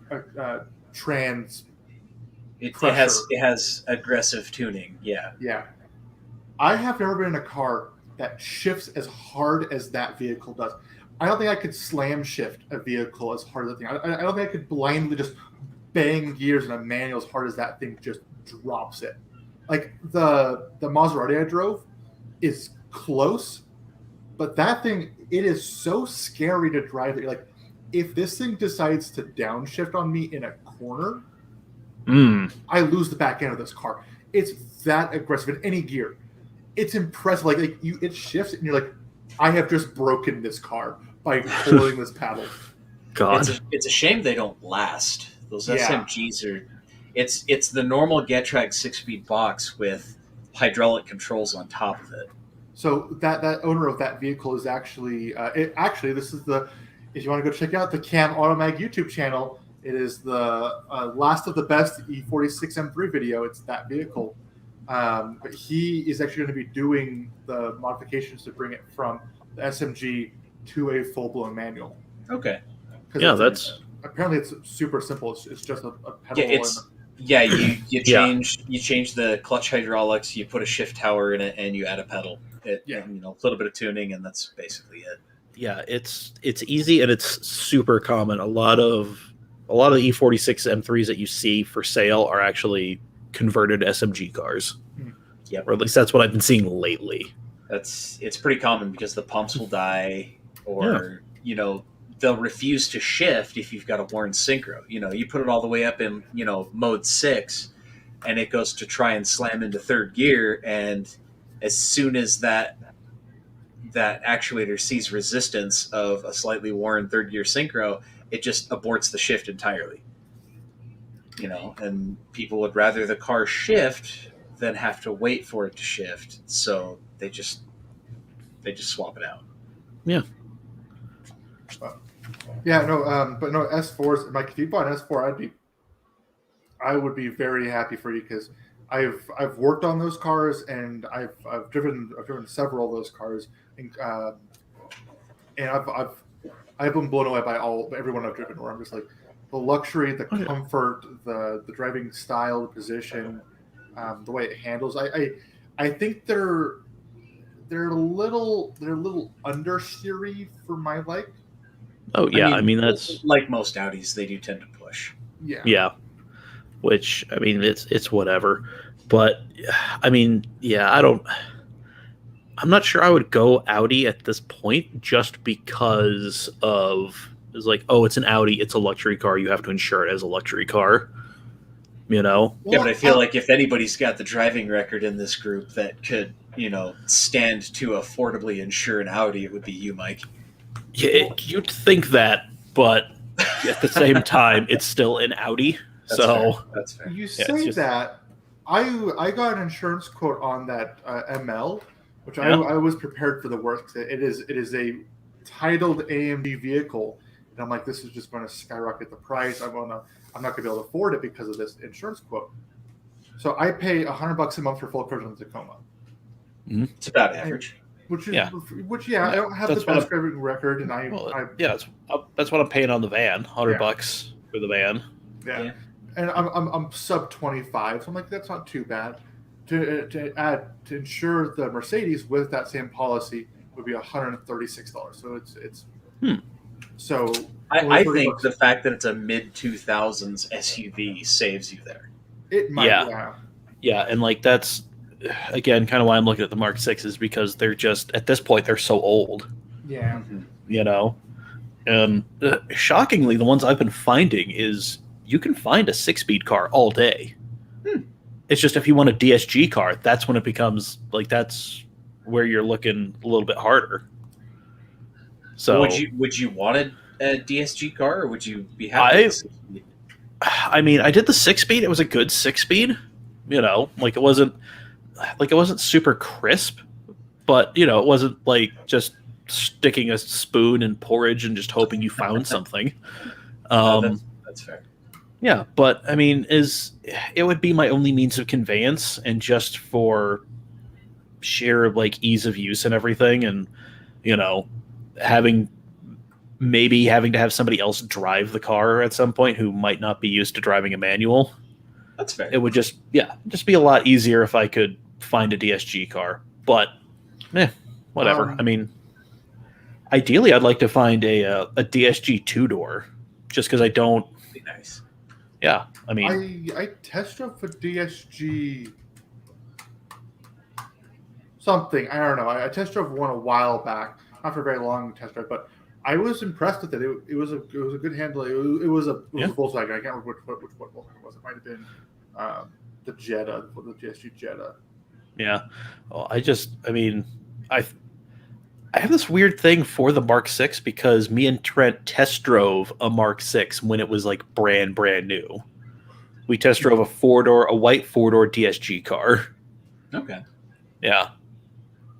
trans. It Pressure. has aggressive tuning. Yeah. Yeah, I have never been in a car that shifts as hard as that vehicle does. I don't think I could slam shift a vehicle as hard as that thing. I don't think I could blindly just bang gears in a manual as hard as that thing just drops it. Like the Maserati I drove is close, but that thing, it is so scary to drive that you're like, if this thing decides to downshift on me in a corner, I lose the back end of this car. It's that aggressive in any gear. It's impressive. Like it shifts and you're like, I have just broken this car by pulling this paddle. God. It's a shame they don't last. Those Yeah. SMGs are. It's the normal Getrag 6-speed box with hydraulic controls on top of it. So that owner of that vehicle is actually this is the, if you want to go check out the Cam Automag YouTube channel, it is the last of the best E46 M3 video. It's that vehicle, but he is actually going to be doing the modifications to bring it from the SMG to a full blown manual. Okay. Yeah, that's Apparently it's super simple. It's just a pedal. Yeah, you change the clutch hydraulics, you put a shift tower in it, and you add a pedal. And, a little bit of tuning, and that's basically it. Yeah, it's easy and it's super common. A lot of the E46 M3s that you see for sale are actually converted SMG cars. Yep. Or at least that's what I've been seeing lately. It's pretty common because the pumps will die, or they'll refuse to shift if you've got a worn synchro. You put it all the way up in mode 6, and it goes to try and slam into third gear, and as soon as that actuator sees resistance of a slightly worn third gear synchro, it just aborts the shift entirely. And people would rather the car shift than have to wait for it to shift, so they just swap it out. Yeah. Yeah, no, but no, S4s. Like, if you bought an S4, I would be very happy for you because I've worked on those cars and I've driven several of those cars, and I've been blown away by everyone I've driven. Where I'm just like, the luxury, the comfort, the driving style, the position, the way it handles. I think they're a little understeery for my like. Oh yeah, I mean that's like most Audis, they do tend to push. Yeah. Which it's whatever. But I'm not sure I would go Audi at this point just because of it's like, oh, it's an Audi, it's a luxury car, you have to insure it as a luxury car. Yeah, but I feel like if anybody's got the driving record in this group that could, stand to affordably insure an Audi, it would be you, Mike. Yeah, you'd think that, but at the same time, it's still an Audi. That's So fair. That's fair. You it's say just- that. I got an insurance quote on that ML, which Yeah. I was prepared for the worst. It is a titled AMG vehicle, and I'm like, this is just going to skyrocket the price. I'm not going to be able to afford it because of this insurance quote. So I pay $100 a month for full coverage on the Tacoma, It's about average. which is Yeah. I don't have the That's what best driving record, and I that's what I'm paying on the van. $100 for the van. yeah. Yeah. And I'm sub 25, so I'm like, that's not too bad. To insure the Mercedes with that same policy would be $136. So it's so I only $30 think the fact that it's a mid 2000s SUV saves you there. it might Yeah. Yeah, and like that's again kind of why I'm looking at the Mark 6s because they're just at this point they're so old, yeah. you know. And shockingly, the ones I've been finding is you can find a 6-speed car all day. It's just if you want a DSG car, that's when it becomes like that's where you're looking a little bit harder. So would you want a DSG car, or would you be happy? I mean, I did the 6-speed. It was a good 6-speed. You know, like it wasn't super crisp, but you know, it wasn't like just sticking a spoon in porridge and just hoping you found something. That's fair. Yeah, but I mean, it would be my only means of conveyance, and just for sheer like ease of use and everything, and you know, having to have somebody else drive the car at some point who might not be used to driving a manual. That's fair. It would just be a lot easier if I could find a DSG car. But, whatever. I mean, ideally, I'd like to find a DSG 2-door, just because I don't. Be nice. Yeah, I mean, I test drove a DSG something. I don't know. I test drove one a while back, not for a very long test drive, but I was impressed with it. It was a good handle. It was a Volkswagen. I can't remember which Volkswagen it was. It might have been the Jetta, the DSG Jetta. yeah. Well, I mean, I have this weird thing for the Mark 6 because me and Trent test drove a Mark 6 when it was like brand new. We test drove a white 4-door DSG car. Okay. Yeah.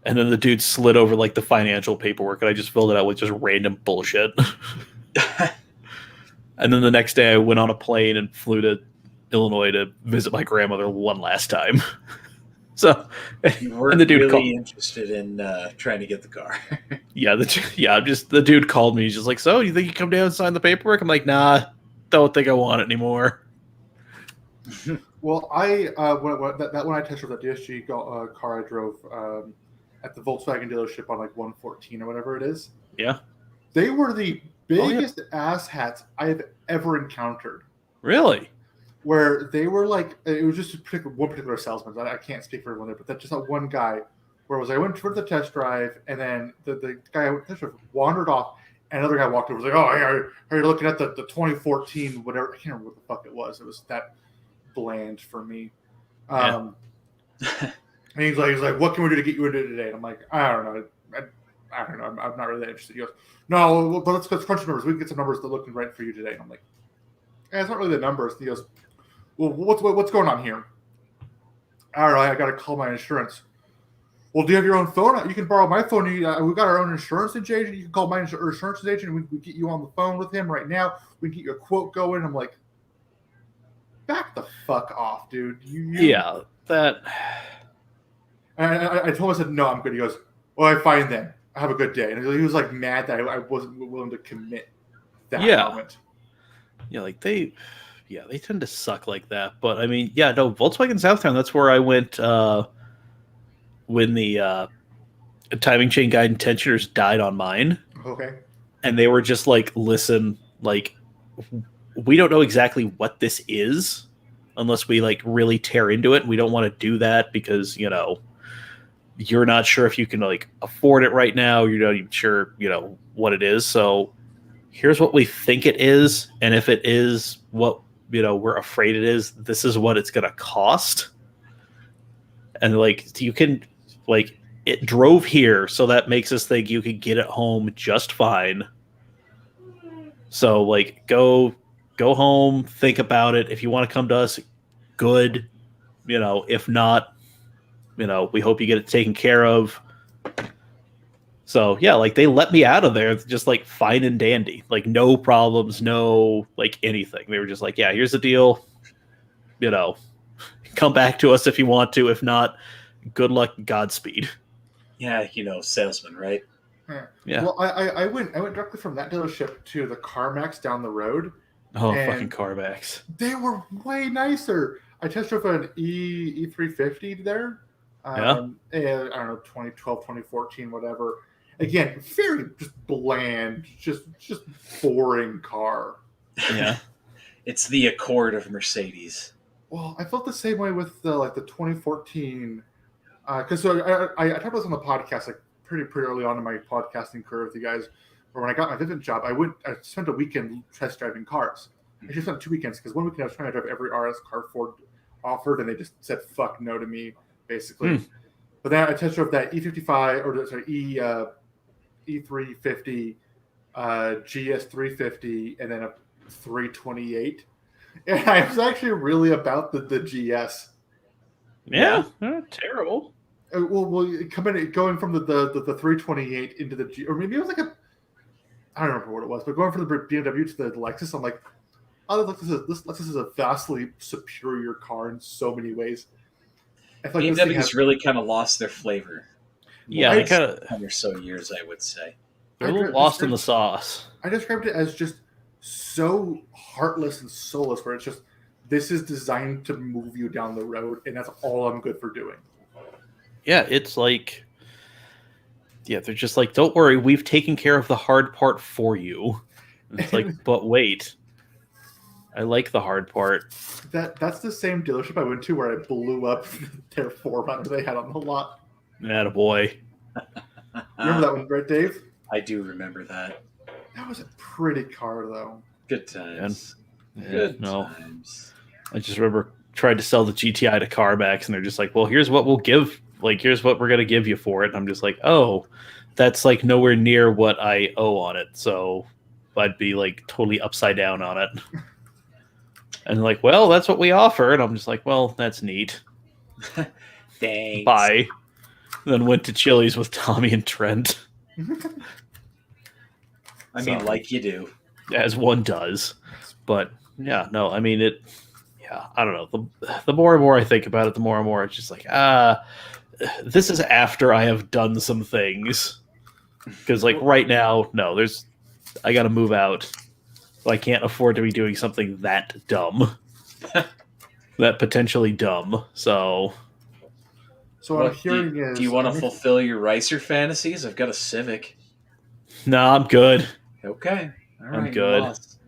And then the dude slid over like the financial paperwork and I just filled it out with just random bullshit. And then the next day I went on a plane and flew to Illinois to visit my grandmother one last time. So, You weren't and the dude really called. interested in trying to get the car. The dude called me. He's just like, so you think you come down and sign the paperwork? I'm like, nah, don't think I want it anymore. Well, when I test drove that DSG car I drove at the Volkswagen dealership on like 114 or whatever it is. Yeah. They were the biggest asshats I have ever encountered. Really? Where they were like, it was just one particular salesman. I can't speak for everyone there, but that's just that one guy. Where it was, I went for the test drive, and then the guy I went to test drive wandered off, and another guy walked over. Was like, "Oh, hey, are you looking at the 2014 whatever?" I can't remember what the fuck it was. It was that bland for me. Yeah. And he's like, "What can we do to get you into it today?" And I'm like, "I don't know. I don't know. I'm not really that interested." He goes, "No, but let's crunch the numbers. We can get some numbers that look right for you today." And I'm like, "It's not really the numbers." He goes, "Well, what's going on here?" "All right, I got to call my insurance." "Well, do you have your own phone? You can borrow my phone. We've got our own insurance agent. You can call my insurance agent, and we can get you on the phone with him right now. We can get you a quote going." I'm like, "Back the fuck off, dude." Yeah, that. And I told him, I said, "No, I'm good." He goes, "Well, fine then. Have a good day." And he was like mad that I wasn't willing to commit that moment. Yeah, like they tend to suck like that. But I mean, yeah, no, Volkswagen Southtown, that's where I went when the timing chain guide and tensioners died on mine. Okay. And they were just like, listen, like, we don't know exactly what this is unless we like really tear into it. We don't want to do that because, you know, you're not sure if you can like afford it right now. You're not even sure, you know, what it is. So here's what we think it is. And if it is what, you know, we're afraid it is, this is what it's going to cost. And like, you can like, it drove here. So that makes us think you could get it home just fine. So like, go go home, think about it. If you want to come to us, good. If not, we hope you get it taken care of. So yeah, like they let me out of there just like fine and dandy, like no problems, no like anything. They were just like, yeah, here's the deal. Come back to us if you want to. If not, good luck, Godspeed. Yeah, salesman, right? Yeah. Well, I went directly from that dealership to the CarMax down the road. Oh, and fucking CarMax. They were way nicer. I test drove an E350 there. And I don't know, 2012, 2014, whatever. Again, very just bland, just boring car. Yeah. It's the Accord of Mercedes. Well, I felt the same way with the 2014. Because I talked about this on the podcast like pretty early on in my podcasting career with you guys. Where when I got my Vivint job, I spent a weekend test driving cars. I just spent 2 weekends because one weekend I was trying to drive every RS car Ford offered, and they just said fuck no to me, basically. But then I test drove that E55 or sorry E350, GS350, and then a 328. And I was actually really about the GS. Yeah, terrible. Well, going from the 328 into the G, or maybe it was like I don't remember what it was, but going from the BMW to the Lexus, I'm like, oh, this Lexus is a vastly superior car in so many ways. I feel like BMW's really kind of lost their flavor. Yeah, they kind of 10 or so years, I would say. they're a little lost in the sauce. I described it as just so heartless and soulless, where it's just this is designed to move you down the road, and that's all I'm good for doing. Yeah, it's like, they're just like, don't worry, we've taken care of the hard part for you. And it's like, but wait, I like the hard part. That's the same dealership I went to where I blew up their 4Runner they had on the lot. Attaboy. Remember that one, right, Dave? I do remember that. That was a pretty car, though. Good times. Yeah, Good no. times. I just remember tried to sell the GTI to CarMax, and they're just like, well, here's what we'll give. Like, here's what we're going to give you for it. And I'm just like, oh, that's like nowhere near what I owe on it. So I'd be like totally upside down on it. And like, well, that's what we offer. And I'm just like, well, that's neat. Thanks. Bye. Then went to Chili's with Tommy and Trent. I mean, like you do. As one does. But yeah, no, I mean, I don't know. The more and more I think about it, the more and more it's just like, this is after I have done some things. Because like right now, no, I got to move out. I can't afford to be doing something that dumb. That potentially dumb. So what I'm hearing is... Do you want to fulfill your racer fantasies? I've got a Civic. no, I'm good. Okay. All right. I'm good. Lost.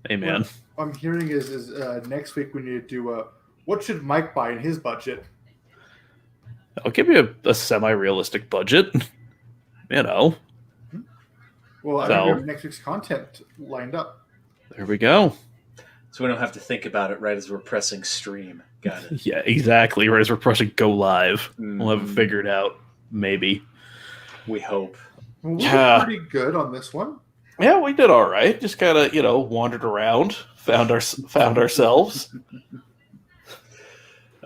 Hey, man. What I'm hearing is next week we need to do what should Mike buy in his budget? I'll give you a semi-realistic budget. Well, I So- think we have next week's content lined up. There we go. So we don't have to think about it right as we're pressing stream. Got it. Yeah, exactly. Right as we're pressing go live, we'll have it Mhm. figured out. Maybe. We hope. Well, we Yeah. were pretty good on this one. Yeah, we did all right. Just kind of, wandered around, found ourselves.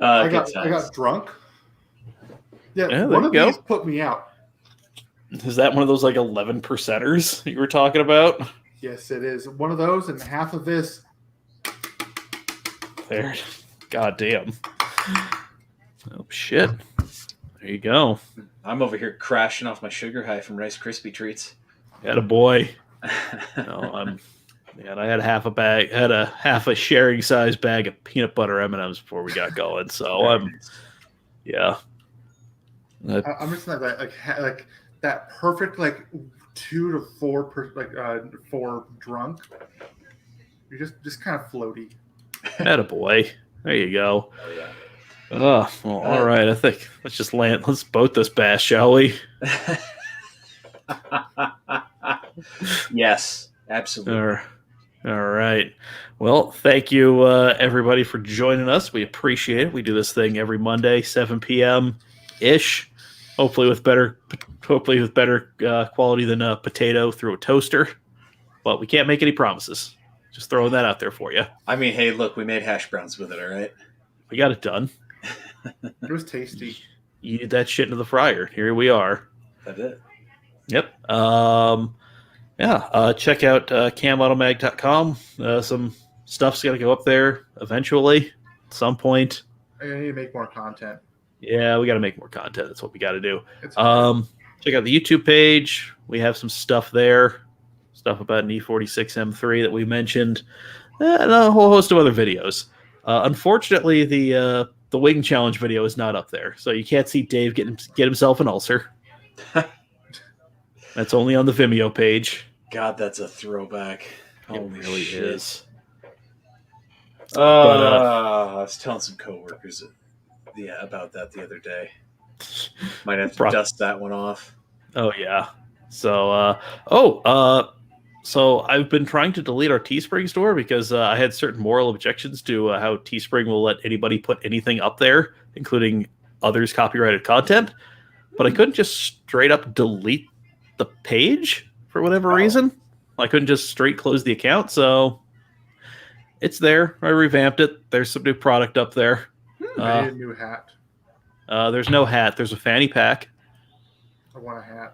I Good got times. drunk. Yeah, Yeah, there one you of go. these put me out. Is that one of those like 11%ers you were talking about? Yes, it is. One of those, and half of this. There. God damn. Oh shit. There you go. I'm over here crashing off my sugar high from Rice Krispie treats. Attaboy. No, I had half a sharing size bag of peanut butter M&Ms before we got going. So yeah. I'm just like that perfect 2 to 4 4 drunk. You're just kind of floaty. Attaboy. There you go. Oh, yeah. Well, all right. I think let's boat this bass, shall we? Yes, absolutely. All right. Well, thank you, everybody, for joining us. We appreciate it. We do this thing every Monday, 7 p.m. ish. Hopefully with better quality than a potato through a toaster. But we can't make any promises. Just throwing that out there for you. I mean, hey, look, we made hash browns with it, all right? We got it done. It was tasty. You did that shit into the fryer. Here we are. That's it. Yep. Check out camautomag.com. Some stuff's got to go up there eventually at some point. I need to make more content. Yeah, we got to make more content. That's what we got to do. It's Check out the YouTube page. We have some stuff there. Stuff about an E46M3 that we mentioned. And a whole host of other videos. Unfortunately, the wing challenge video is not up there. So you can't see Dave get himself an ulcer. That's only on the Vimeo page. God, that's a throwback. It really is. I was telling some coworkers about that the other day. Might have to dust that one off. Oh, yeah. So, so I've been trying to delete our Teespring store because I had certain moral objections to how Teespring will let anybody put anything up there, including others' copyrighted content. But I couldn't just straight up delete the page for whatever reason. I couldn't just straight close the account. So it's there. I revamped it. There's some new product up there. I need a new hat. There's no hat. There's a fanny pack. I want a hat.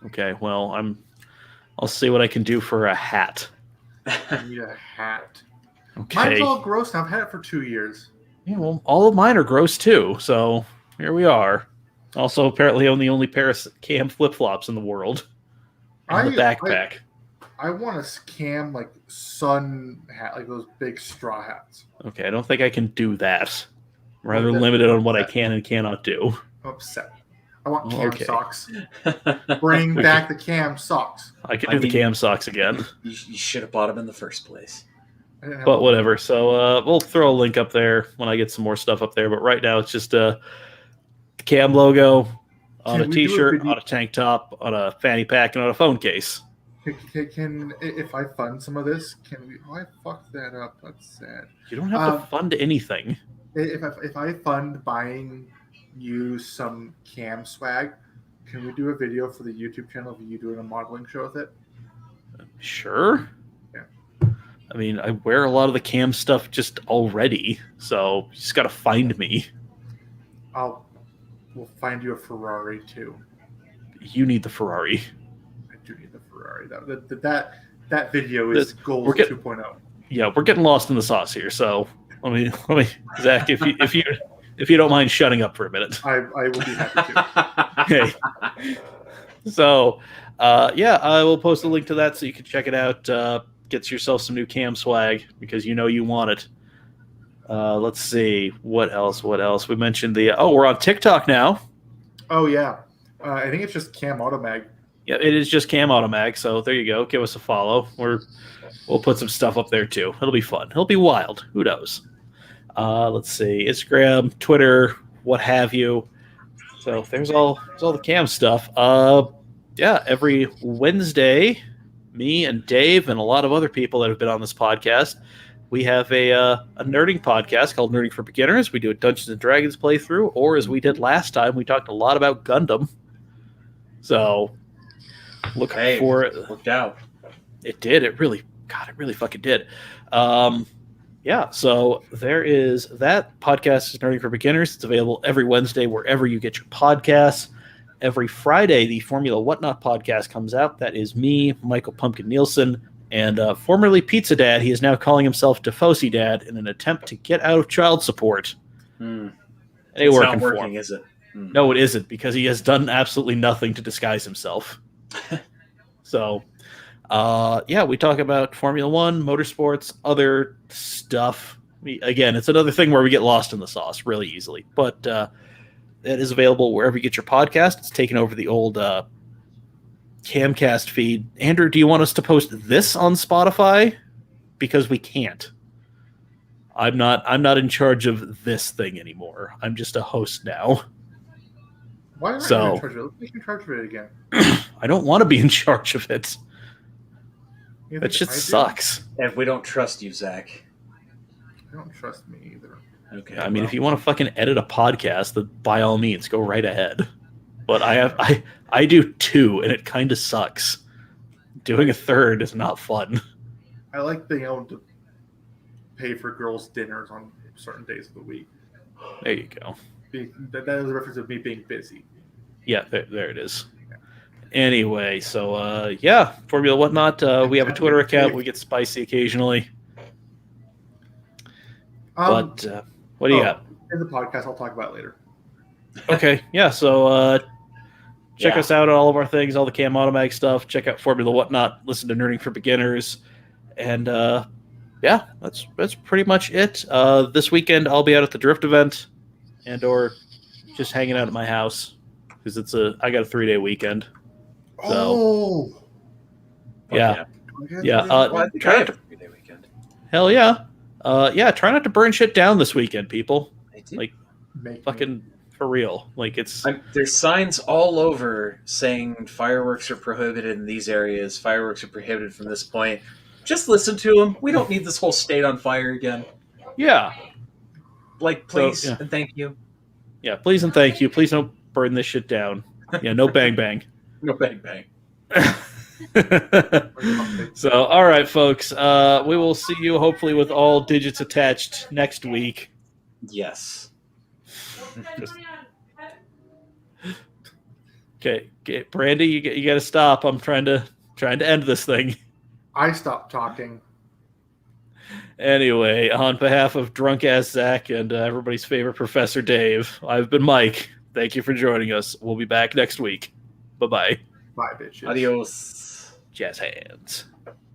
Okay, well, I'll see what I can do for a hat. I need a hat. Okay. Mine's all gross now. I've had it for 2 years. Yeah, well, all of mine are gross too. So here we are. Also, apparently, I'm the only pair of Cam flip-flops in the world. And the backpack. I want a Cam like sun hat, like those big straw hats. Okay, I don't think I can do that. I'm rather limited on what I can and cannot do. I'm upset. I want Cam Okay. socks. Bring back the Cam socks. I can do the Cam socks again. You should have bought them in the first place. I didn't have But whatever. So we'll throw a link up there when I get some more stuff up there. But right now, it's just a Cam logo on a Can we do a T-shirt, video- on a tank top, on a fanny pack, and on a phone case. Can if I fund some of this, can we? Oh, I fucked that up. That's sad. You don't have to fund anything. If I fund buying you some Cam swag, can we do a video for the YouTube channel of you doing a modeling show with it? Sure. Yeah. I mean, I wear a lot of the Cam stuff just already, so you just got to find me. We'll find you a Ferrari too. You need the Ferrari. I do need the Ferrari. That video is goals we're 2.0. Yeah, we're getting lost in the sauce here. So let me, Zach, if you don't mind shutting up for a minute. I will be happy to. Okay. So, I will post a link to that so you can check it out. Get yourself some new Cam swag because you know you want it. Let's see. What else? We mentioned we're on TikTok now. Oh, yeah. I think it's just Cam Automag. Yeah, it is just Cam Automag. So there you go. Give us a follow. We'll put some stuff up there too. It'll be fun. It'll be wild. Who knows? Let's see. Instagram, Twitter, what have you. So there's all the Cam stuff. Every Wednesday, me and Dave and a lot of other people that have been on this podcast, we have a nerding podcast called Nerding for Beginners. We do a Dungeons and Dragons playthrough, or as we did last time, we talked a lot about Gundam. So look for it. Worked out. It did. It really fucking did. So there is that podcast is Nerding for Beginners. It's available every Wednesday wherever you get your podcasts. Every Friday, the Formula Whatnot podcast comes out. That is me, Michael Pumpkin Nielsen, and formerly Pizza Dad. He is now calling himself Defosi Dad in an attempt to get out of child support. It's Not not working, is it? No, it isn't, because he has done absolutely nothing to disguise himself. So, we talk about Formula One, motorsports, other stuff. Again, it's another thing where we get lost in the sauce really easily. But it is available wherever you get your podcast. It's taken over the old Camcast feed. Andrew, do you want us to post this on Spotify? Because we can't. I'm not in charge of this thing anymore. I'm just a host now. Why are you So- in charge of it? Let's make you in charge of it again. I don't want to be in charge of it. You That think shit I do? sucks. And we don't trust you, Zach. I don't trust me either. Okay. I mean, if you want to fucking edit a podcast, then by all means, go right ahead. But I do two, and it kind of sucks. Doing a third is not fun. I like being able to pay for girls' dinners on certain days of the week. There you go. That is a reference of me being busy. Yeah, there it is. Anyway, so yeah, Formula Whatnot. We have a Twitter account. We get spicy occasionally. But what do you got? In the podcast, I'll talk about it later. Okay, yeah. So check us out on all of our things, all the Cam Automag stuff. Check out Formula Whatnot. Listen to Nerding for Beginners, and yeah, that's pretty much it. This weekend I'll be out at the Drift event, or just hanging out at my house because I got a 3-day weekend. So, yeah. Well, I think I have a 3-day weekend. Hell yeah. Yeah, try not to burn shit down this weekend, people. Like, fucking for real. Like, there's signs all over saying fireworks are prohibited in these areas. Fireworks are prohibited from this point. Just listen to them. We don't need this whole state on fire again. Yeah. Like, please and thank you. Yeah, please and thank you. Please don't burn this shit down. Yeah, no bang bang. No bang bang. So, all right, folks. We will see you hopefully with all digits attached next week. Yes. Okay, Brandy, you got to stop. I'm trying to end this thing. I stopped talking. Anyway, on behalf of drunk ass Zack and everybody's favorite Professor Dave, I've been Mike. Thank you for joining us. We'll be back next week. Bye-bye. Bye, bitches. Adios. Jazz hands.